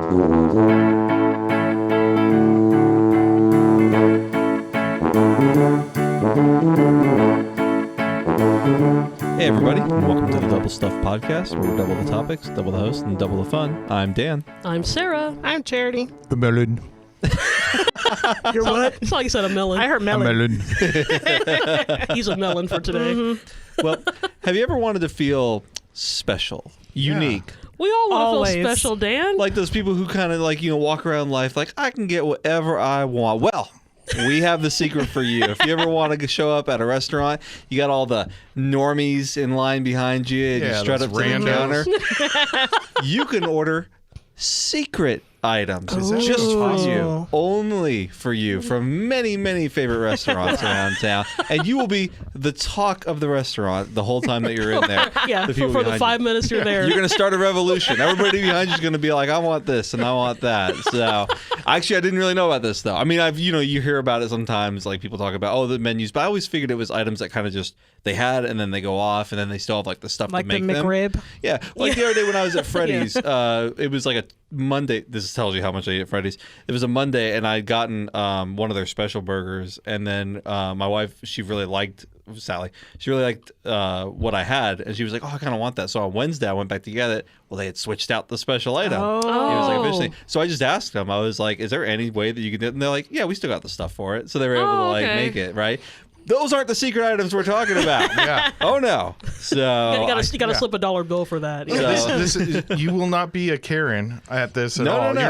Hey everybody, and welcome to the Double Stuff Podcast, where we double the topics, double the host, and double the fun. I'm Dan. I'm Sarah. I'm Charity. The melon. You're what? It's like you said a melon. I heard melon. A melon. He's a melon for today. Mm-hmm. Well, have you ever wanted to feel special, unique? We all want to Always. feel special, Dan. Like those people who kind of walk around life like, I can get whatever I want. Well, we have the secret for you. If you ever want to show up at a restaurant, you got all the normies in line behind you, and you strut up to the counter. You can order secret items just for you, only for you, from many, many favorite restaurants around town, and you will be the talk of the restaurant the whole time that you're in there. Yeah, for the 5 minutes you're there. You're going to start a revolution. Everybody behind you is going to be like, I want this and I want that. So, actually, I didn't really know about this, though. I mean, you hear about it sometimes, like people talk about, the menus, but I always figured it was items that kind of just, they had, and then they go off, and then they still have, like, the stuff Like to make the them. McRib? Yeah. The other day when I was at Freddy's, it was like a Monday. This tells you how much I eat at Freddy's. It was a Monday, and I'd gotten one of their special burgers, and then my wife, Sally, she really liked what I had, and she was like, I kind of want that. So on Wednesday, I went back to get it. Well, they had switched out the special item. Oh. It was like a fish thing. So I just asked them, I was like, is there any way that you can do it? And they're like, yeah, we still got the stuff for it. So they were able to make it, right? Those aren't the secret items we're talking about. Yeah. Oh, no. So you got to slip $1 bill for that. This is, you will not be a Karen at this at all. No.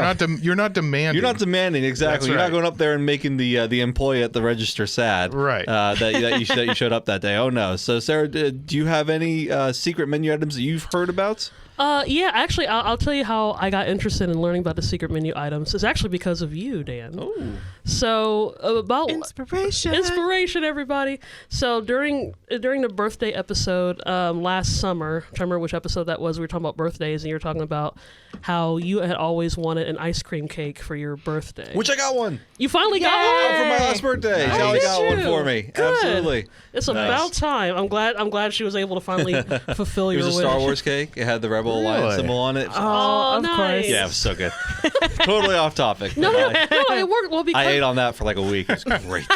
You're not demanding. You're not demanding, exactly. That's You're right. not going up there and making the employee at the register sad. Right. That you showed up that day. Oh, no. So, Sarah, do you have any secret menu items that you've heard about? Yeah, actually, I'll tell you how I got interested in learning about the secret menu items. It's actually because of you, Dan. Oh. So about Inspiration, everybody. So during the birthday episode last summer, I'm trying to remember which episode that was. We were talking about birthdays, and you were talking about how you had always wanted an ice cream cake for your birthday. Which I got one. You finally got one For my last birthday. Nice. Sally got Did one you? for me. Good. Absolutely. It's about time. I'm glad she was able to finally fulfill It your was a wish. Star Wars cake. It had the Rebel Alliance symbol on it. Oh, of nice. course. Yeah, it was so good. Totally off topic. No, it worked well because I ate on that for like a week. It was great.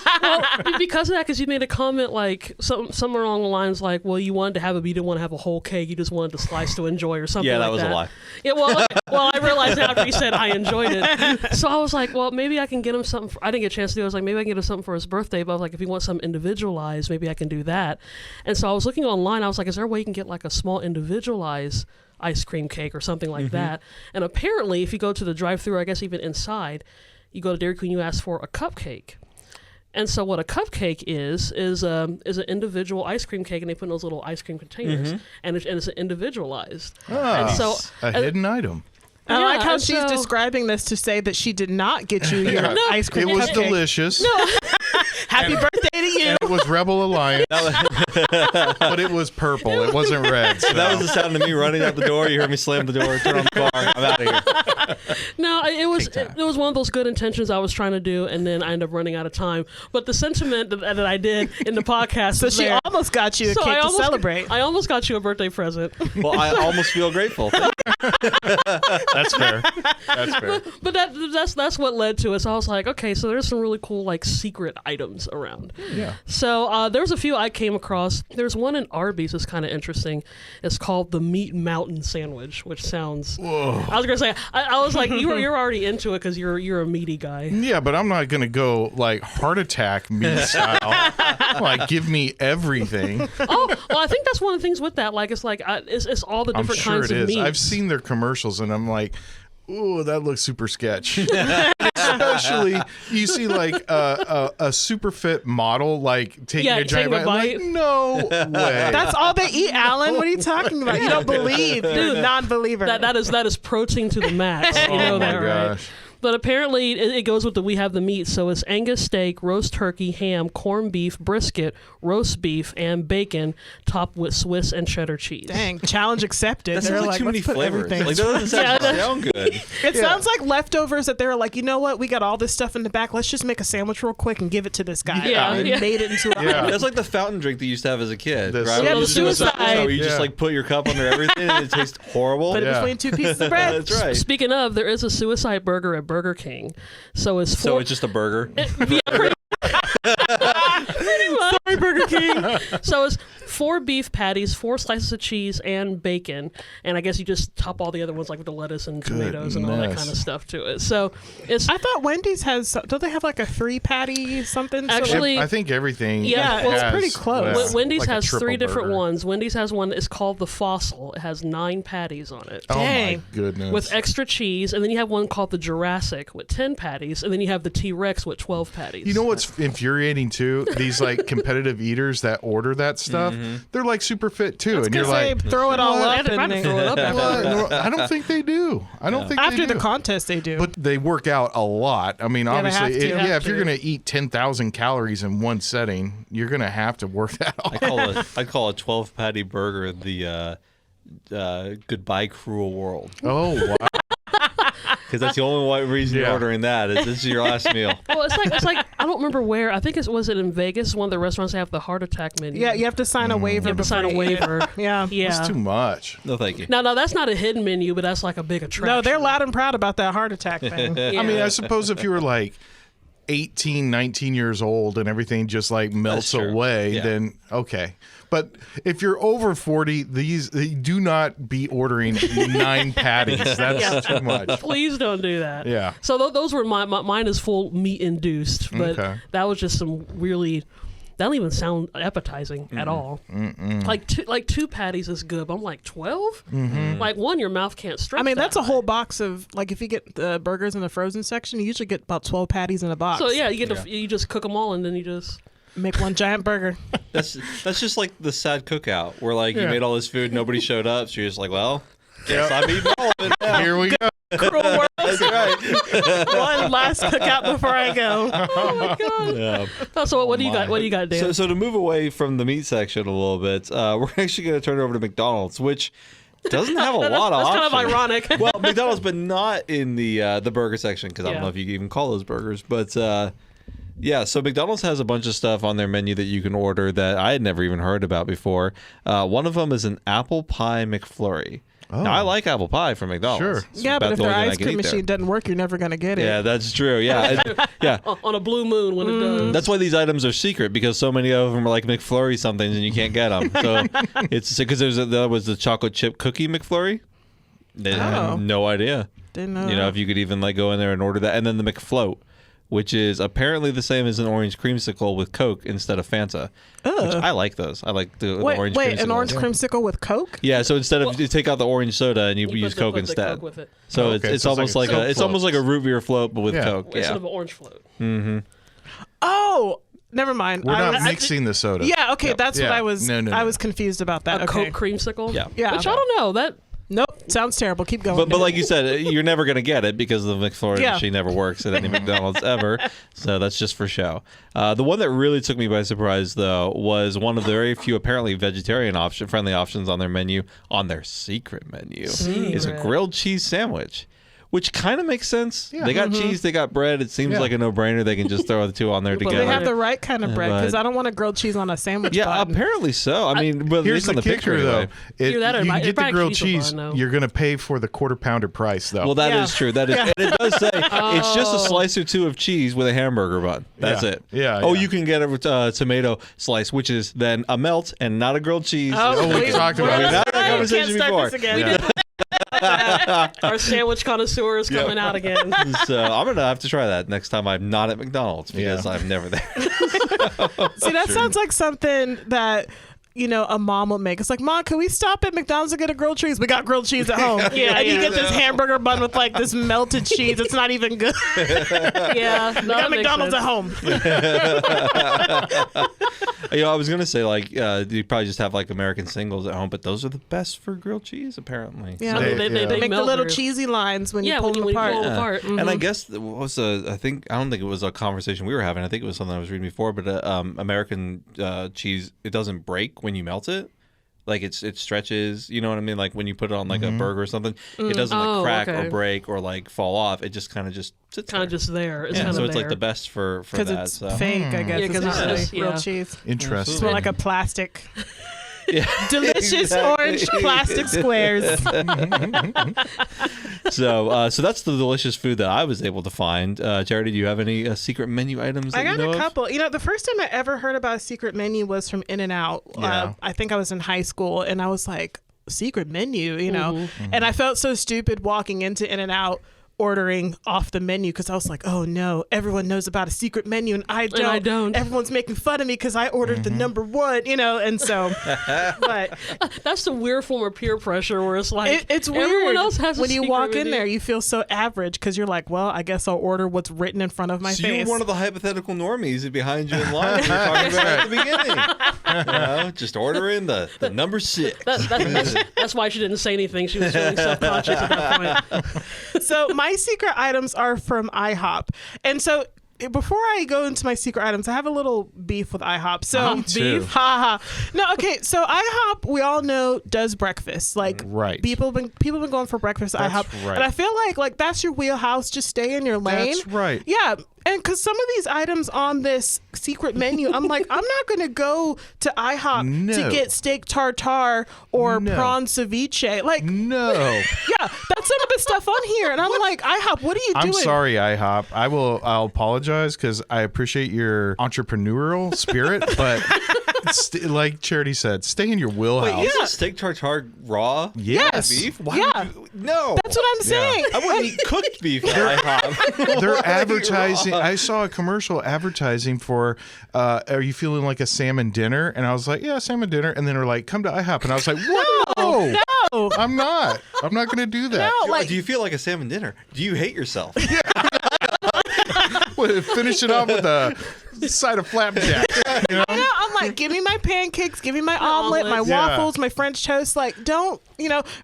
because of that, because you made a comment like somewhere along the lines like, well, you wanted to have it, but you didn't want to have a whole cake. You just wanted to slice to enjoy or something. Yeah, that like was a lie. Yeah, well, I realized after he said I enjoyed it, so I was like, well, maybe I can get him something. I didn't get a chance to do it. I was like, maybe I can get him something for his birthday. But I was like, if he wants something individualized, maybe I can do that. And so I was looking online. I was like, is there a way you can get like a small individualized ice cream cake or something like that? And apparently, if you go to the drive-thru, or I guess even inside, you go to Dairy Queen, you ask for a cupcake. And so what a cupcake is an individual ice cream cake, and they put in those little ice cream containers, and it's individualized. And so A hidden item. I like how and she's so- describing this to say that she did not get you your ice cream. It was cupcake. delicious. Happy birthday to you. And it was Rebel Alliance, but it was purple. It wasn't red. So. That was the sound of me running out the door. You heard me slam the door, turn on the car. I'm out of here. No, it was one of those good intentions I was trying to do, and then I ended up running out of time. But the sentiment that I did in the podcast, So is she there. almost got you a So cake I to almost- celebrate. I almost got you a birthday present. Well, I almost feel grateful. That's fair. That's fair. But that's what led to it. So I was like, okay, so there's some really cool like secret items around. Yeah. So there was a few I came across. There's one in Arby's that's kind of interesting. It's called the Meat Mountain Sandwich, which sounds. Whoa. I was gonna say I was like you're already into it because you're a meaty guy. Yeah, but I'm not gonna go like heart attack meat style. Like give me everything. Oh well, I think that's one of the things with that. Like it's like it's all the I'm different sure kinds it of is. meats. I've seen their commercials and I'm like, ooh, that looks super sketch. Especially you see like a super fit model like taking a giant taking a bite. Like, no way. That's all they eat, Alan. What are you talking about? You don't believe. You're a non-believer. that is protein to the max. You know oh my that, right? gosh. But apparently it goes with we have the meat. So it's Angus steak, roast turkey, ham, corned beef, brisket, roast beef, and bacon, topped with Swiss and cheddar cheese. Dang, challenge accepted. That They're sounds like too many let's put flavors. everything. Like, that doesn't sound good. It sounds like leftovers that they were like, you know what? We got all this stuff in the back. Let's just make a sandwich real quick and give it to this guy. Yeah. And made it into a Yeah. That's like the fountain drink that you used to have as a kid, The right? Yeah, You the just do a suicide. where you just Yeah. like put your cup under everything and it tastes horrible. Put it Yeah. between two pieces of bread. That's right. Speaking of, there is a suicide burger at Burger King. So it's So it's just a burger. pretty much. Sorry, Burger King. So it's 4 beef patties, 4 slices of cheese, and bacon. And I guess you just top all the other ones like with the lettuce and tomatoes and all that Goodness. kind of stuff to it. So it's I thought Wendy's has. Don't they have like a 3 patty something? Actually- I think everything. Yeah, well, it's has, pretty close. Wendy's like a has 3 triple different burger. ones. Wendy's has one. It's called the Fossil. It has 9 patties on it. Oh my Dang. goodness. With extra cheese, and then you have one called the Jurassic with 10 patties, and then you have the T-Rex with 12 patties. You know what's infuriating too? These like competitive eaters that order that stuff, they're like super fit too, and you're Because like, they throw it all Well, up. they And throw it up after. what? No, I don't think they do. I don't think After they the do. contest, they do. But they work out a lot. I mean, they obviously, have to. yeah. If you're gonna eat 10,000 calories in one setting, you're gonna have to work that out. I'd call a 12 patty burger the Goodbye Cruel World, Oh wow! because that's the only reason you're Yeah. ordering that is this is your last meal. Well, it's like I don't remember where. I think was it in Vegas? One of the restaurants have the heart attack menu. yeah, you have to sign a waiver. You have to sign a before you eat it. waiver. Yeah. Yeah. It's too much. No, thank you. No, that's not a hidden menu, but that's like a big attraction. No, they're loud and proud about that heart attack thing. Yeah. I mean, I suppose if you were like 18, 19 years old and everything just like melts true. away, Yeah. then okay. But if you're over 40, do not be ordering 9 patties. That's Yeah. too much. Please don't do that. Yeah. So those were mine is full meat induced, but Okay. that was just some really. That don't even sound appetizing at all. Like two patties is good, but I'm like 12. Like one, your mouth can't stretch. I mean, that's that a whole box of, like, if you get the burgers in the frozen section, you usually get about 12 patties in a box. So yeah, you get you just cook them all, and then you just. Make one giant burger. That's just like the sad cookout where like you Yeah. made all this food, nobody showed up, so you're just like, well, guess I'm eating all of it now. Here we go. Cruel world. That's right. One last cookout before I go. Oh my god. Yeah. Oh, so what do you got? What do you got, Dan? So to move away from the meat section a little bit, we're actually going to turn it over to McDonald's, which doesn't have a lot of that's options. kind of ironic. Well, McDonald's, but not in the burger section because I don't Yeah. know if you can even call those burgers. But yeah, so McDonald's has a bunch of stuff on their menu that you can order that I had never even heard about before. One of them is an apple pie McFlurry. Now, I like apple pie from McDonald's. Sure. It's Yeah, about but if the their only thing I ice can cream eat there. machine doesn't work, you're never going to get it. Yeah, that's true. Yeah, yeah. On a blue moon when it does. That's why these items are secret because so many of them are like McFlurry somethings and you can't get them. So it's because there was the chocolate chip cookie McFlurry. They Oh. had no idea. Didn't know. You know, if you could even like go in there and order that, and then the McFloat, which is apparently the same as an orange creamsicle with Coke instead of Fanta. Which I like those. I like the orange. Wait, an creamsicles. orange creamsicle with Coke? Yeah, so instead of you take out the orange soda and you use Coke put the instead. Coke with it So Oh, it's okay, so it's almost like like a a Coke it's float. almost like a root beer float but with Yeah. Coke. instead Yeah. of an orange float. Oh, never mind. We're not I- mixing the soda. Yeah, okay, that's what Yeah. I was. No. I was confused about that. A Okay. Coke creamsicle. Yeah. Yeah. Which I don't know. That Nope, sounds terrible. Keep going. But like you said, you're never going to get it because the McFlurry Yeah. machine never works at any McDonald's ever. So that's just for show. The one that really took me by surprise, though, was one of the very few apparently vegetarian friendly options on their menu, on their secret menu, is a grilled cheese sandwich. Which kind of makes sense. Yeah. They got cheese, they got bread. It seems Yeah. like a no-brainer. They can just throw the two on there But together. they have the right kind of bread because But- I don't want a grilled cheese on a sandwich. yeah, bun. apparently so. I mean, but at Here's least on the the picture kicker, anyway. though. Either that or you it can might- get it the might grilled actually be cheese. so bun, no. You're going to pay for the quarter pounder price, though. Well, that is Yeah. true. That is, and it does say it's just a slice or two of cheese with a hamburger bun. That's Yeah. it. Yeah, Oh, yeah. you can get a tomato slice, which is then a melt and not a grilled cheese. Oh, we wait, talked we're about not- it. We've had that we conversation can't start before. this again. Yeah. our sandwich connoisseur is coming out again. So I'm gonna have to try that next time I'm not at McDonald's because Yeah. I'm never there. See, that sounds like something that a mom would make. It's like, Mom, can we stop at McDonald's and get a grilled cheese? We got grilled cheese at home. And you get this hamburger bun with like this melted cheese. It's not even good. Yeah, We got McDonald's at home. I was gonna say like you probably just have like American singles at home, but those are the best for grilled cheese Yeah. apparently. I mean, they They make the melt little very- cheesy lines when you Yeah, pull when them you apart. pull them apart. And I guess I don't think it was a conversation we were having. I think it was something I was reading before. But American cheese, it doesn't break when you melt it. Like it stretches. You know what I mean? Like when you put it on like a burger or something, it doesn't like crack or break or like fall off. It just kind of just sits kind of there. just there. It's Yeah, kind so of it's there. like the best for Because that. it's So. fake, I guess. Yeah, 'cause it's not it's- really real yeah. cheese. Interesting. It's more like a plastic. Yeah, Delicious exactly. orange plastic squares. So that's the delicious food that I was able to find. Charity, do you have any secret menu items that I got you know a of? couple. The first time I ever heard about a secret menu was from In-N-Out. Yeah. I think I was in high school, and I was like, secret menu, And I felt so stupid walking into In-N-Out ordering off the menu because I was like, oh no, everyone knows about a secret menu and I don't. Everyone's making fun of me because I ordered the number one, and so, but That's the weird form of peer pressure where it's like it's weird. everyone else has a when you secret walk in menu. there, you feel so average because you're like, well, I guess I'll order what's written in front of my So face. you were one of the hypothetical normies behind you in line we were talking about at the beginning. Just ordering the number 6. That's why she didn't say anything. She was feeling self-conscious at that point. So my secret items are from IHOP. And so before I go into my secret items, I have a little beef with IHOP. So too. beef, No, okay. So IHOP, we all know, does breakfast. Like, Right. People have been going for breakfast at That's IHOP, right. and I feel like that's your wheelhouse. Just stay in your lane. That's right. Yeah. And because some of these items on this secret menu, I'm like, I'm not going to go to IHOP to No. get steak tartare or No. prawn ceviche. Like, No. yeah, that's some of the stuff on here. And I'm like, IHOP, what are you doing? I'm sorry, IHOP. I'll apologize because I appreciate your entrepreneurial spirit, but like Charity said, stay in your wheelhouse. Wait, is steak tartare raw? Yes. Beef? Why Yeah. would you, no. That's what I'm saying. I wouldn't eat cooked beef at IHOP. They're Why would I eat advertising. raw? I saw a commercial advertising for, are you feeling like a salmon dinner? And I was like, yeah, salmon dinner. And then they're like, come to IHOP. And I was like, whoa, No. I'm not going to do that. No, like, Do you feel like a salmon dinner? Do you hate yourself? Finish it off with a side of flapjack. You know? no, I'm like, give me my pancakes, give me my omelet, my omelets. Yeah. waffles, my French toast. Like, don't,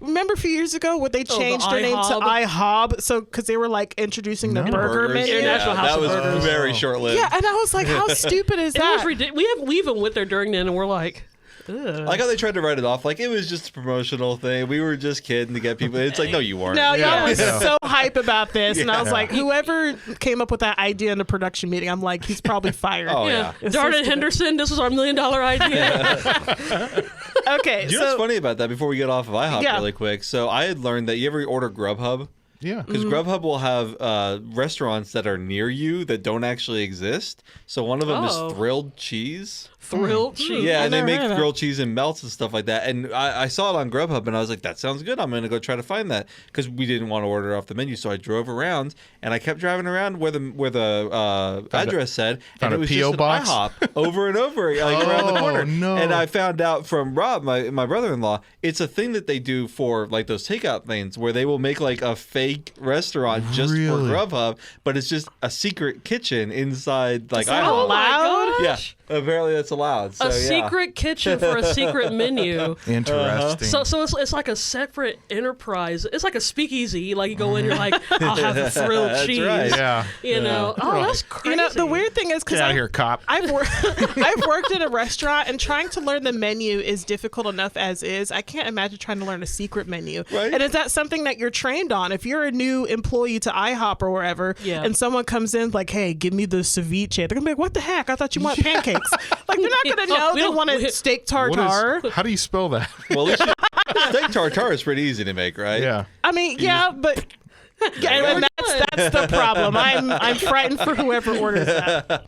remember a few years ago where they the changed their name to IHOB? IHOB? So, because they were like introducing the No. burger Burgers, menu. International House that of was Burgers. very short-lived. Yeah, and I was like, how stupid is It was that? ridiculous. We even went there during then, and we're like, ugh. I like how they tried to write it off like it was just a promotional thing. We were just kidding to get people. It's like, no, you weren't. No, Yeah. y'all was Yeah. so hype about this, and I was Yeah. like, whoever came up with that idea in the production meeting, I'm like, he's probably fired. Oh, yeah. It's so Darn it, stupid. Henderson, this was our $1 million idea. Okay, Do you know what's funny about that before we get off of IHOP Yeah. really quick? So I had learned that you ever order Grubhub? Yeah. Because Grubhub will have restaurants that are near you that don't actually exist. So one of them Oh. is Thrilled Cheese. Thrilled cheese. Yeah, and they never make heard of that. grilled cheese and melts and stuff like that. And I saw it on Grubhub, and I was like, that sounds good. I'm going to go try to find that because we didn't want to order it off the menu. So I drove around, and I kept driving around where the address said, and found it a was P.O. just an box? IHOP over and over, like around the Oh, corner. no. And I found out from Rob, my brother-in-law, it's a thing that they do for like those takeout things where they will make like a fake restaurant just Really? for Grubhub, but it's just a secret kitchen inside like that IHOP. Oh my Allowed? gosh. Yeah, apparently that's allowed. So, A yeah. secret kitchen for a secret menu. Interesting. So it's like a separate enterprise. It's like a speakeasy. Like you go in, you're like, I'll have a thrilled That's cheese. right. yeah. You know, oh, that's crazy. the weird thing is because Get out of here, cop. I've worked at a restaurant, and trying to learn the menu is difficult enough as is. I can't imagine trying to learn a secret menu. Right. And is that something that you're trained on? If you're a new employee to IHOP or wherever, Yeah. and someone comes in like, "Hey, give me the ceviche," they're gonna be like, "What the heck? I thought you want pancakes." Like they're not gonna Oh, know we they don't- want a we- steak What tartare. is, how do you spell that? Well, at least steak tartare is pretty easy to make, right? Yeah. I mean, yeah, but. Yeah, and that's the problem. I'm frightened for whoever orders that.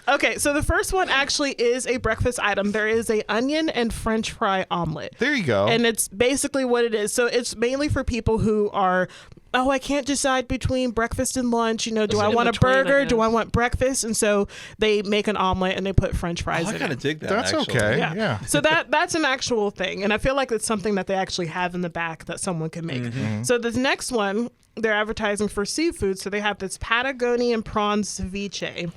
Okay, so the first one actually is a breakfast item. There is a onion and French fry omelet. There you go. And it's basically what it is. So it's mainly for people who are, I can't decide between breakfast and lunch. You know, do I want a burger? Do I want breakfast? And so they make an omelet and they put French fries in I kind it. of dig that. That's actually. okay. Yeah. Yeah. So that's an actual thing. And I feel like it's something that they actually have in the back that someone can make. Mm-hmm. So this next one, they're advertising for seafood. So they have this Patagonian prawn ceviche.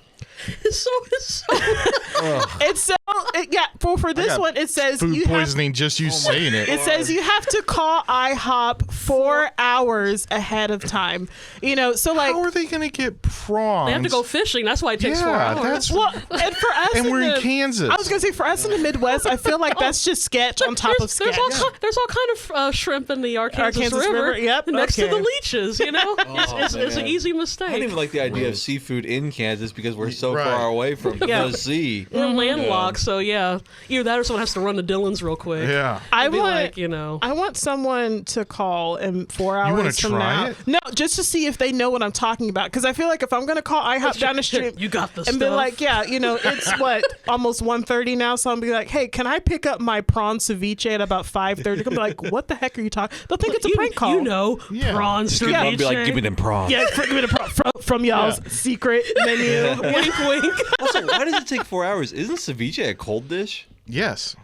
For this one, it says Food you poisoning just you saying it. It says you have to call IHOP 4 hours ahead of time. You know, so like How are they going to get prawns? They have to go fishing. That's why it takes 4 hours. That's well, and for us, and we're in the- Kansas. I was gonna say for us in the Midwest, I feel like that's just sketch on top of sketch. There's all kind of shrimp in the Arkansas Arkansas River, yep, next to okay. the leeches. You know, it's an easy mistake. I don't even like the idea of seafood in Kansas because we're so Right. far away from Yeah. the sea. We're landlocked, so yeah. Either that or someone has to run to Dillon's real quick. Yeah. I It'd be want, like, you know. I want someone to call in 4 hours wanna from try now. it? No, just to see if they know what I'm talking about. Because I feel like if I'm gonna call IHOP down the street, You got this and be like, yeah, you know, it's what almost 1:30 now, so I'm be like, hey, can I pick up my prawn ceviche at about 5:30? They'll be like, what the heck are you talking? They'll think it's a prank call. You know, Yeah. prawn Just give ceviche. be like, give me them prawns. Yeah, give me the from y'all's secret menu. Wink, wink. Also, why does it take 4 hours? Isn't ceviche a cold dish? Yes.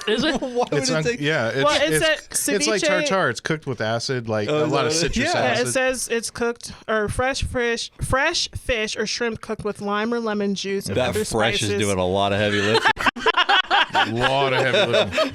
Is it? Why would it take? It's, Well, it it's, said it's like ceviche- tartare. It's cooked with acid, like Oh, a lot of is that what it- citrus yeah. Yeah, acid. it says it's cooked or fresh fish or shrimp cooked with lime or lemon juice and That other fresh spices. is doing a lot of heavy lifting. A lot of heavy lifting.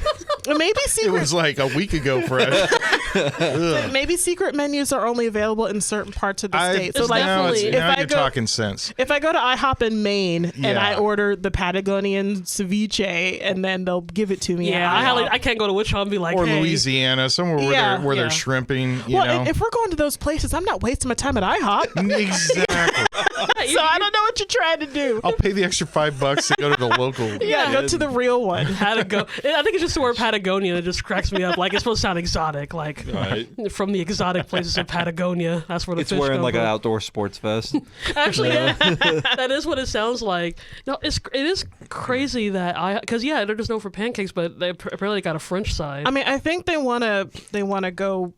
Maybe It secret was like a week ago fresh. Ugh. maybe secret menus are only available in certain parts of the state. So It's like definitely- now if I you're go- talking sense. if I go to IHOP in Maine and Yeah. I order the Patagonian ceviche and then they'll give it to me. Yeah, at IHOP. I can't go to Wichita and be like, Or hey. Louisiana, somewhere where Yeah, they're yeah. shrimping. You Well, know. if we're going to those places, I'm not wasting my time at IHOP. Exactly. So I don't know what you're trying to do. I'll pay the extra $5 to go to the local. Yeah, go to the real one. I think it's just the word Patagonia. It just cracks me up. Like it's supposed to sound exotic, like Right. from the exotic places of Patagonia. That's where the It's fish wearing come like an from. outdoor sports vest. Actually, yeah, that is what it sounds like. No, it is crazy that because they're just known for pancakes, but they apparently got a French side. I mean, I think they want to go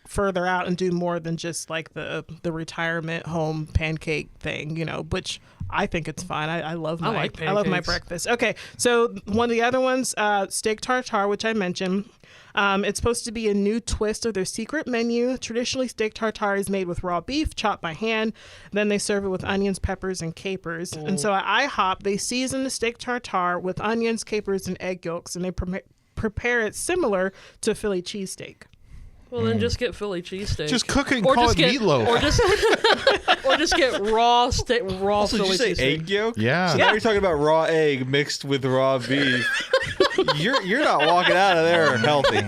further out and do more than just like the retirement home pancake thing, you know, which I think it's fine. I love my like I love my pancakes. breakfast. Okay, so one of the other ones, steak tartare, which I mentioned. It's supposed to be a new twist of their secret menu. Traditionally, steak tartare is made with raw beef, chopped by hand. Then they serve it with onions, peppers, and capers. And so at IHOP, they season the steak tartare with onions, capers, and egg yolks, and they prepare it similar to Philly cheesesteak. Well, then just get Philly cheesesteak. Just cook it and Or call just it get- meatloaf. or just get raw Also, did Philly you say cheesesteak. egg yolk? Yeah. So now you're talking about raw egg mixed with raw beef. you're not walking out of there healthy.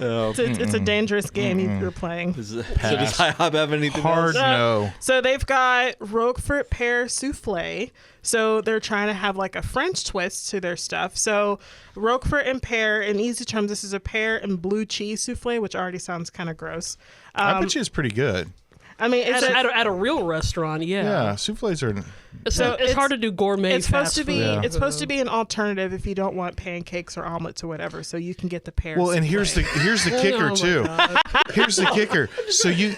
It's a dangerous game you're playing. So does IHOP have anything Hard else? no. So they've got Roquefort pear souffle. So they're trying to have like a French twist to their stuff. So Roquefort and pear, in easy terms, this is a pear and blue cheese souffle, which already sounds kind of gross. I bet you it's pretty good. I mean, it's At a real restaurant, Yeah, souffles are. So it's hard to do gourmet. It's supposed fast to be. food. It's supposed to be an alternative if you don't want pancakes or omelets or whatever. So you can get the pear. Well, and here's the kicker Oh my too. God. Here's the kicker. So you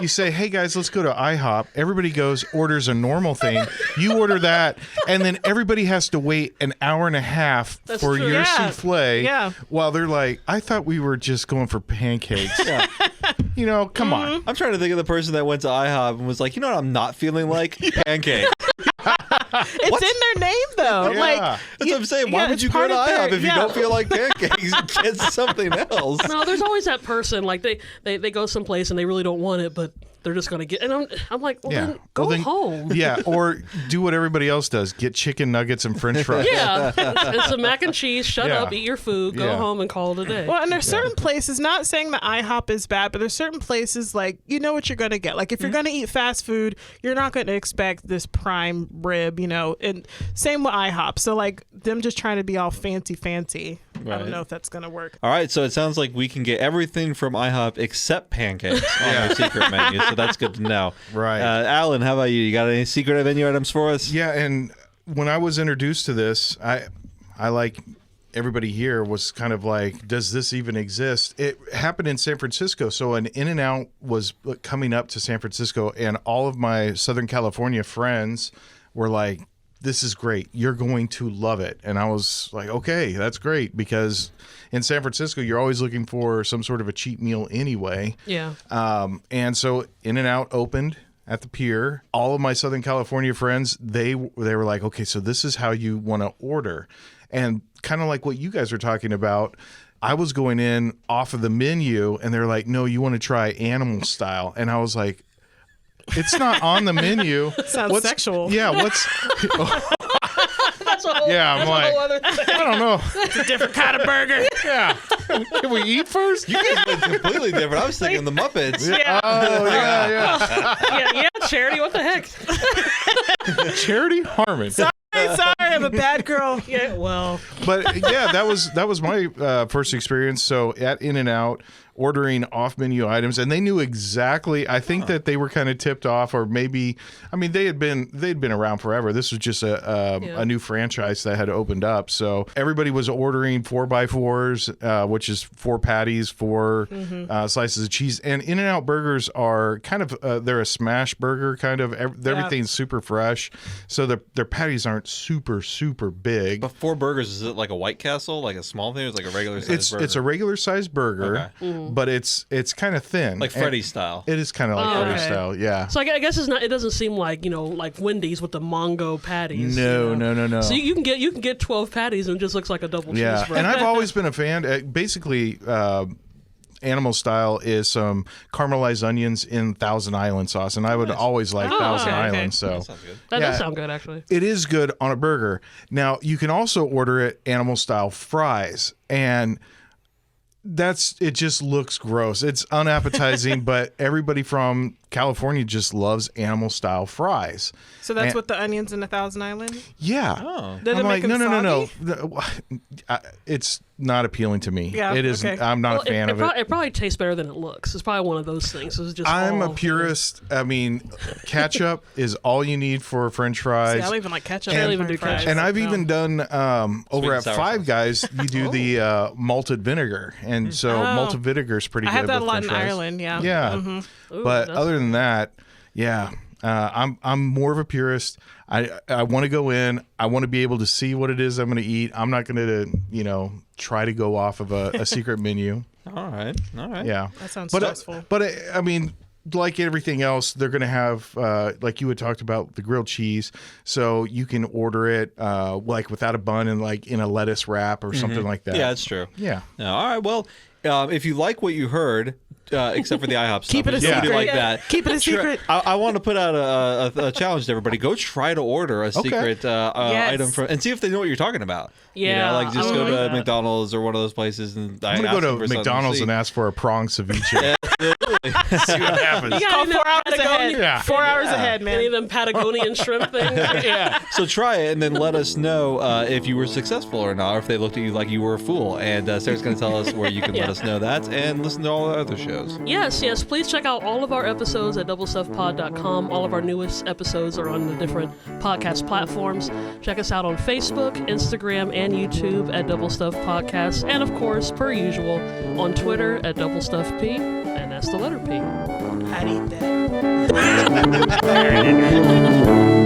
say, hey guys, let's go to IHOP. Everybody goes, orders a normal thing. You order that, and then everybody has to wait an hour and a half That's for true. your Yeah. souffle. Yeah. While they're like, I thought we were just going for pancakes. Yeah. You know, come on. I'm trying to think of the person that went to IHOP and was like, you know what I'm not feeling like? Pancake. it's in their name though. Yeah. Like That's what I'm saying. yeah, Why would it's you go part to of their- IHOP if you yeah. don't feel like pancakes? Get something else. No, there's always that person like they go someplace and they really don't want it, but they're just gonna get. And I'm like, well, Yeah. then go Well, then- home. Yeah, or do what everybody else does. Get chicken nuggets and french fries. Yeah, it's a mac and cheese. Shut Yeah. up, eat your food, go Yeah. home, and call it a day. Well, and there's certain places, not saying that IHOP is bad, but there's certain places like you know what you're going to get. Like if you're going to eat fast food, you're not going to expect this prime rib, you know. And same with IHOP. So like them just trying to be all fancy, I don't know if that's gonna work. All right, so it sounds like we can get everything from IHOP except pancakes on their secret menu, so that's good to know. Right. Alan, how about you? You got any secret menu items for us? Yeah, and when I was introduced to this, I like everybody here was kind of like, does this even exist? It happened in San Francisco. So an In-N-Out was coming up to San Francisco, and all of my Southern California friends were like, this is great. You're going to love it. And I was like, okay, that's great, because in San Francisco, you're always looking for some sort of a cheap meal anyway. Yeah. And so In-N-Out opened at the pier. All of my Southern California friends, they were like, okay, so this is how you want to order. And kind of like what you guys are talking about, I was going in off of the menu, and they're like, no, you want to try animal style. And I was like, it's not on the menu. Sounds sexual. Yeah, what's... That's a whole, Yeah, I'm that's like, a whole other thing. I don't know. It's a different kind of burger. Yeah. Can we eat first? You guys went completely different. I was thinking the Muppets. Yeah. Oh, yeah. yeah, Charity, what the heck? Charity Harmon. Sorry, I'm a bad girl. Yeah, well. But yeah, that was my first experience. So at In-N-Out, ordering off-menu items, and they knew exactly. I think that they were kind of tipped off, or maybe, I mean, they'd been around forever. This was just a new franchise that had opened up. So everybody was ordering 4x4s, which is 4 patties, 4 slices of cheese. And In-N-Out burgers are kind of they're a smash burger kind of. Everything's super fresh, so their patties aren't super big. But 4 burgers, is it like a White Castle, like a small thing, or is it like a regular size burger? It's a regular sized burger. Okay. But it's kind of thin, Like Freddy style. It is kind of like Freddy style, yeah. So I guess it's not. It doesn't seem like like Wendy's with the Mongo patties. No. So you can get 12 patties and it just looks like a double cheeseburger. And I've always been a fan. Basically, animal style is some caramelized onions in Thousand Island sauce, and I would always like Thousand Island. So That sounds good. That does sound good, actually. it is good on a burger. Now you can also order it animal style fries, and it just looks gross. It's unappetizing, but everybody from California just loves animal style fries. So that's what the onions in the Thousand Island? Yeah. Oh. Did it I'm make like, them no. soggy? It's not appealing to me. Yeah, it is. okay. I'm not a fan of it. It probably tastes better than it looks. It's probably one of those things. It's just I'm a all, purist. I mean, ketchup is all you need for French fries. See, I don't even like ketchup. I don't even French do fries. ketchup. And I've No. even done over and at sour Five sauce. Guys, you do the malted vinegar, and so malted vinegar is pretty I good. have that a with lot in French fries. Ireland, yeah. Yeah, Ooh, but that's- other than that, yeah, I'm more of a purist. I want to go in. I want to be able to see what it is I'm going to eat. I'm not going to try to go off of a secret menu. All right. Yeah, That sounds but stressful. I mean, like everything else, they're going to have, like you had talked about, the grilled cheese. So you can order it like without a bun and like in a lettuce wrap or something like that. Yeah, that's true. Yeah. No, all right. Well, if you like what you heard, except for the IHOP stuff, Keep it a if you do secret. like that. Keep it a secret. I want to put out a challenge to everybody. Go try to order a secret Yes. item from, and see if they know what you're talking about. Yeah, like just I go would to like that. McDonald's or one of those places, and I'm going to go to McDonald's and ask for a prawn ceviche. See what happens. You got Call any 4 hours Patagonian- ahead. Yeah. 4 hours ahead, man. Any of them Patagonian shrimp things? Yeah. So try it and then let us know if you were successful or not, or if they looked at you like you were a fool. And Sarah's going to tell us where you can let us know that, and listen to all the other shows. Yes. Please check out all of our episodes at doublestuffpod.com. All of our newest episodes are on the different podcast platforms. Check us out on Facebook, Instagram, and YouTube at Double Stuff Podcast. And of course, per usual, on Twitter at Double Stuff P. And that's the letter P. I'd eat that.